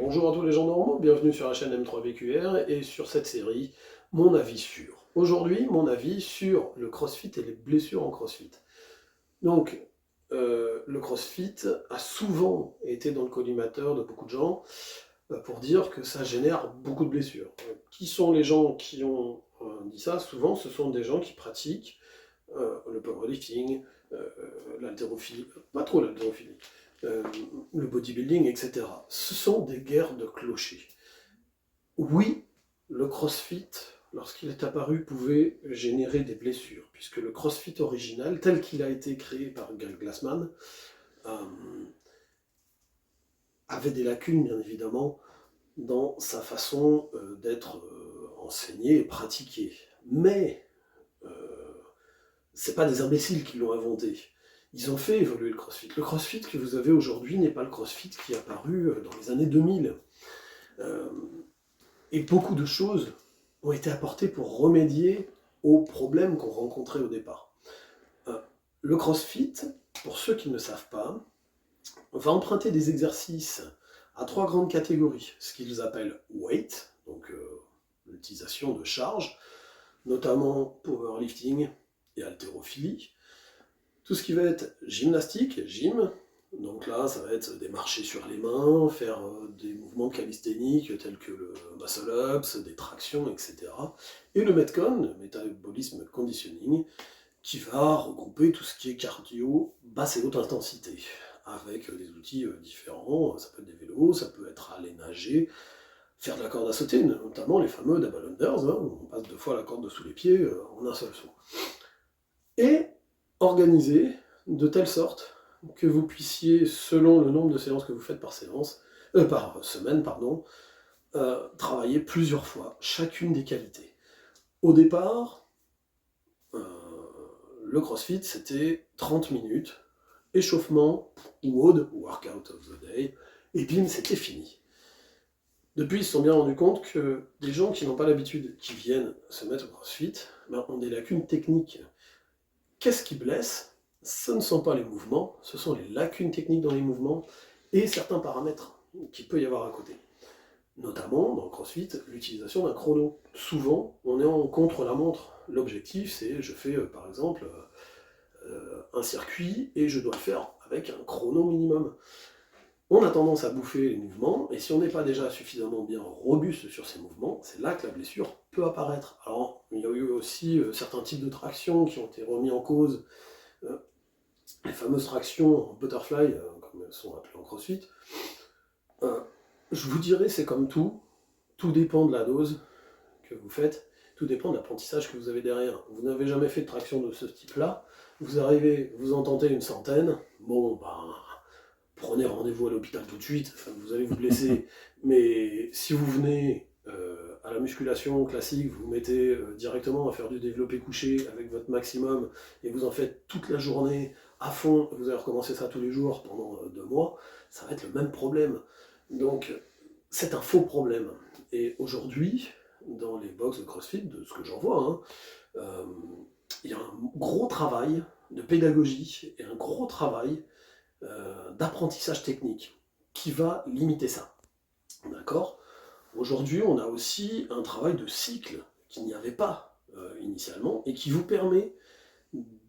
Bonjour à tous les gens normaux, bienvenue sur la chaîne M3VQR et sur cette série, mon avis sur. Aujourd'hui, mon avis sur le CrossFit et les blessures en CrossFit. Donc, le CrossFit a souvent été dans le collimateur de beaucoup de gens pour dire que ça génère beaucoup de blessures. Qui sont les gens qui ont dit ça? Souvent, ce sont des gens qui pratiquent le powerlifting, l'haltérophilie, pas trop l'haltérophilie, euh, le bodybuilding, etc. Ce sont des guerres de clochers. Oui, le CrossFit, lorsqu'il est apparu, pouvait générer des blessures, puisque le CrossFit original, tel qu'il a été créé par Greg Glassman, euh, avait des lacunes, bien évidemment, dans sa façon d'être enseigné et pratiqué. Mais euh, c'est pas des imbéciles qui l'ont inventé. Ils ont fait évoluer le CrossFit. Le CrossFit que vous avez aujourd'hui n'est pas le CrossFit qui est apparu dans les années 2000. Euh, et beaucoup de choses ont été apportées pour remédier aux problèmes qu'on rencontrait au départ. Le CrossFit, pour ceux qui ne savent pas, va emprunter des exercices à trois grandes catégories. Ce qu'ils appellent weight, donc l'utilisation de charge, notamment powerlifting et haltérophilie. Tout ce qui va être gymnastique, gym, donc là ça va être des marchés sur les mains, faire des mouvements calisthéniques tels que le muscle-ups, des tractions, etc. Et le Metcon, le Metabolism Conditioning, qui va regrouper tout ce qui est cardio, basse et haute intensité, avec des outils différents, ça peut être des vélos, ça peut être aller nager, faire de la corde à sauter, notamment les fameux double unders, où on passe deux fois la corde dessous les pieds en un seul saut. Et organisé de telle sorte que vous puissiez, selon le nombre de séances que vous faites par par semaine, travailler plusieurs fois chacune des qualités. Au départ, le CrossFit c'était 30 minutes, échauffement, WOD, Workout of the Day, et bim, c'était fini. Depuis, ils se sont bien rendus compte que des gens qui n'ont pas l'habitude, qui viennent se mettre au CrossFit, ont des lacunes techniques. Qu'est-ce qui blesse? Ce ne sont pas les mouvements, ce sont les lacunes techniques dans les mouvements et certains paramètres qu'il peut y avoir à côté. Notamment, dans le CrossFit, l'utilisation d'un chrono. Souvent, on est en contre-la-montre. L'objectif, c'est, je fais par exemple un circuit et je dois le faire avec un chrono minimum. On a tendance à bouffer les mouvements, et si on n'est pas déjà suffisamment bien robuste sur ces mouvements, c'est là que la blessure peut apparaître. Alors, il y a eu aussi certains types de tractions qui ont été remis en cause, les fameuses tractions en butterfly, comme elles sont appelées en CrossFit. Je vous dirais, c'est comme tout dépend de la dose que vous faites, tout dépend de l'apprentissage que vous avez derrière. Vous n'avez jamais fait de traction de ce type-là, vous arrivez, vous en tentez une centaine, bon, prenez rendez-vous à l'hôpital tout de suite, vous allez vous blesser, mais si vous venez à la musculation classique, vous vous mettez directement à faire du développé couché avec votre maximum, et vous en faites toute la journée à fond, vous allez recommencer ça tous les jours pendant 2 mois, ça va être le même problème. Donc, c'est un faux problème. Et aujourd'hui, dans les box de CrossFit, de ce que j'en vois, il y a un gros travail de pédagogie et un gros travail d'apprentissage technique qui va limiter ça. D'accord? Aujourd'hui, on a aussi un travail de cycle qu'il n'y avait pas initialement et qui vous permet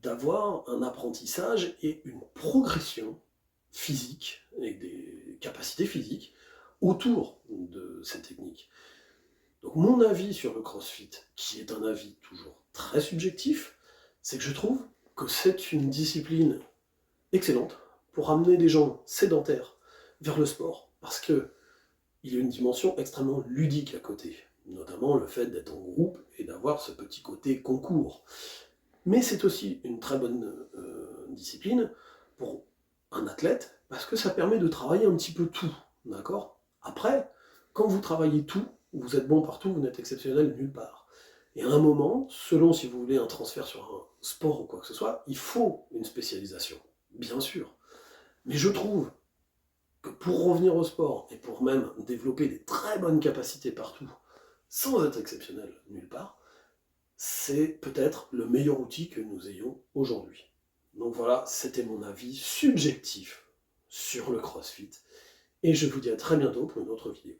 d'avoir un apprentissage et une progression physique et des capacités physiques autour de ces techniques. Donc mon avis sur le CrossFit, qui est un avis toujours très subjectif, c'est que je trouve que c'est une discipline excellente pour amener des gens sédentaires vers le sport, parce que il y a une dimension extrêmement ludique à côté, notamment le fait d'être en groupe et d'avoir ce petit côté concours. Mais c'est aussi une très bonne discipline pour un athlète, parce que ça permet de travailler un petit peu tout, d'accord? Après, quand vous travaillez tout, vous êtes bon partout, vous n'êtes exceptionnel nulle part. Et à un moment, selon si vous voulez un transfert sur un sport ou quoi que ce soit, il faut une spécialisation, bien sûr. Mais je trouve que pour revenir au sport et pour même développer des très bonnes capacités partout, sans être exceptionnel nulle part, c'est peut-être le meilleur outil que nous ayons aujourd'hui. Donc voilà, c'était mon avis subjectif sur le CrossFit et je vous dis à très bientôt pour une autre vidéo.